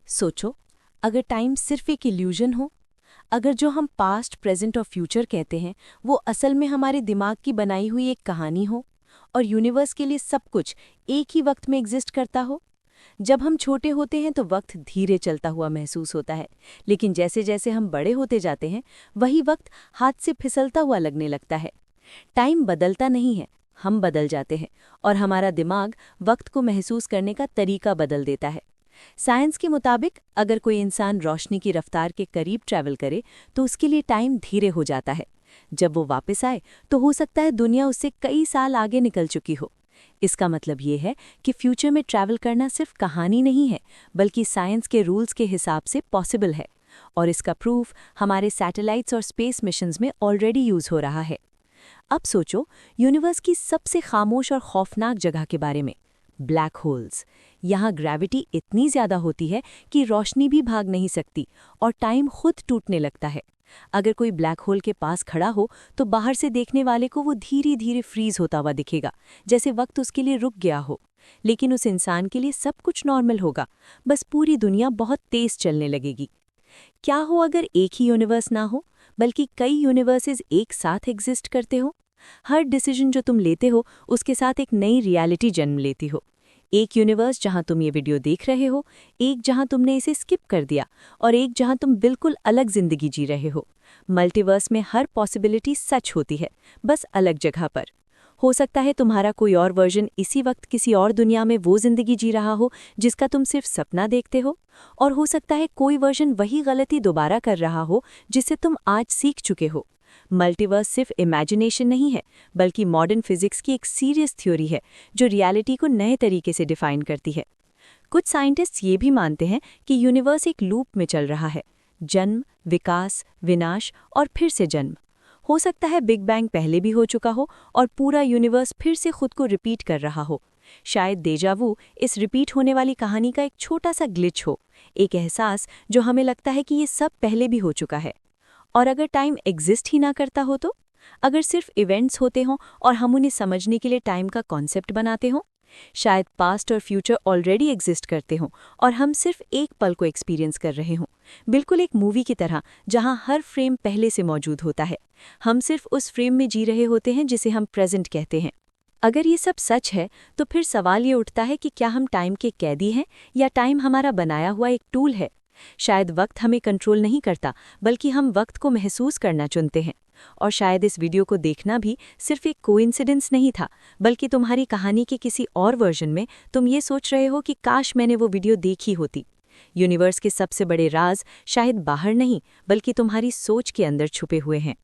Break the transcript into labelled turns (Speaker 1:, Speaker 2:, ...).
Speaker 1: सोचो, अगर टाइम सिर्फ एक इल्यूजन हो, अगर जो हम पास्ट, प्रेजेंट और फ्यूचर कहते हैं वो असल में हमारे दिमाग की बनाई हुई एक कहानी हो और यूनिवर्स के लिए सब कुछ एक ही वक्त में एग्जिस्ट करता हो। जब हम छोटे होते हैं तो वक्त धीरे चलता हुआ महसूस होता है, लेकिन जैसे जैसे हम बड़े होते जाते हैं वही वक्त हाथ से फिसलता हुआ लगने लगता है। टाइम बदलता नहीं है, हम बदल जाते हैं और हमारा दिमाग वक्त को महसूस करने का तरीका बदल देता है। साइंस के मुताबिक अगर कोई इंसान रोशनी की रफ्तार के करीब ट्रैवल करे तो उसके लिए टाइम धीरे हो जाता है। जब वो वापस आए तो हो सकता है दुनिया उससे कई साल आगे निकल चुकी हो। इसका मतलब ये है कि फ्यूचर में ट्रैवल करना सिर्फ कहानी नहीं है, बल्कि साइंस के रूल्स के हिसाब से पॉसिबल है। और इसका प्रूफ हमारे सैटेलाइट्स और स्पेस मिशंस में ऑलरेडी यूज हो रहा है। अब सोचो यूनिवर्स की सबसे खामोश और खौफनाक जगह के बारे में, ब्लैक होल्स। यहाँ ग्रेविटी इतनी ज्यादा होती है कि रोशनी भी भाग नहीं सकती और टाइम खुद टूटने लगता है। अगर कोई ब्लैक होल के पास खड़ा हो तो बाहर से देखने वाले को वो धीरे धीरे फ्रीज होता हुआ दिखेगा, जैसे वक्त उसके लिए रुक गया हो। लेकिन उस इंसान के लिए सब कुछ नॉर्मल होगा, बस पूरी दुनिया बहुत तेज चलने लगेगी। क्या हो अगर एक ही यूनिवर्स ना हो, बल्कि कई यूनिवर्सेस एक साथ एग्जिस्ट करते हो? हर डिसीजन जो तुम लेते हो उसके साथ एक नई रियलिटी जन्म लेती हो। एक यूनिवर्स जहां तुम ये वीडियो देख रहे हो, एक जहां तुमने इसे स्किप कर दिया और एक जहां तुम बिल्कुल अलग जिंदगी जी रहे हो। मल्टीवर्स में हर पॉसिबिलिटी सच होती है, बस अलग जगह पर। हो सकता है तुम्हारा कोई और वर्जन इसी वक्त किसी और दुनिया में वो जिंदगी जी रहा हो जिसका तुम सिर्फ सपना देखते हो, और हो सकता है कोई वर्जन वही गलती दोबारा कर रहा हो जिसे तुम आज सीख चुके हो। मल्टीवर्स सिर्फ इमेजिनेशन नहीं है, बल्कि मॉडर्न फिजिक्स की एक सीरियस थ्योरी है जो रियलिटी को नए तरीके से डिफाइन करती है। कुछ साइंटिस्ट्स ये भी मानते हैं कि यूनिवर्स एक लूप में चल रहा है, जन्म, विकास, विनाश और फिर से जन्म। हो सकता है बिग बैंग पहले भी हो चुका हो और पूरा यूनिवर्स फिर से खुद को रिपीट कर रहा हो। शायद डेजावू इस रिपीट होने वाली कहानी का एक छोटा सा ग्लिच हो, एक एहसास जो हमें लगता है कि ये सब पहले भी हो चुका है। और अगर टाइम एग्जिस्ट ही ना करता हो तो? अगर सिर्फ इवेंट्स होते हों और हम उन्हें समझने के लिए टाइम का कॉन्सेप्ट बनाते हों? शायद पास्ट और फ्यूचर ऑलरेडी एग्जिस्ट करते हों और हम सिर्फ एक पल को एक्सपीरियंस कर रहे हों, बिल्कुल एक मूवी की तरह जहां हर फ्रेम पहले से मौजूद होता है। हम सिर्फ उस फ्रेम में जी रहे होते हैं जिसे हम प्रेजेंट कहते हैं। अगर ये सब सच है तो फिर सवाल ये उठता है कि क्या हम टाइम के कैदी हैं या टाइम हमारा बनाया हुआ एक टूल है? शायद वक्त हमें कंट्रोल नहीं करता, बल्कि हम वक्त को महसूस करना चुनते हैं। और शायद इस वीडियो को देखना भी सिर्फ एक कोइंसिडेंस नहीं था, बल्कि तुम्हारी कहानी के किसी और वर्जन में तुम ये सोच रहे हो कि काश मैंने वो वीडियो देखी होती। यूनिवर्स के सबसे बड़े राज शायद बाहर नहीं, बल्कि तुम्हारी सोच के अंदर छुपे हुए हैं।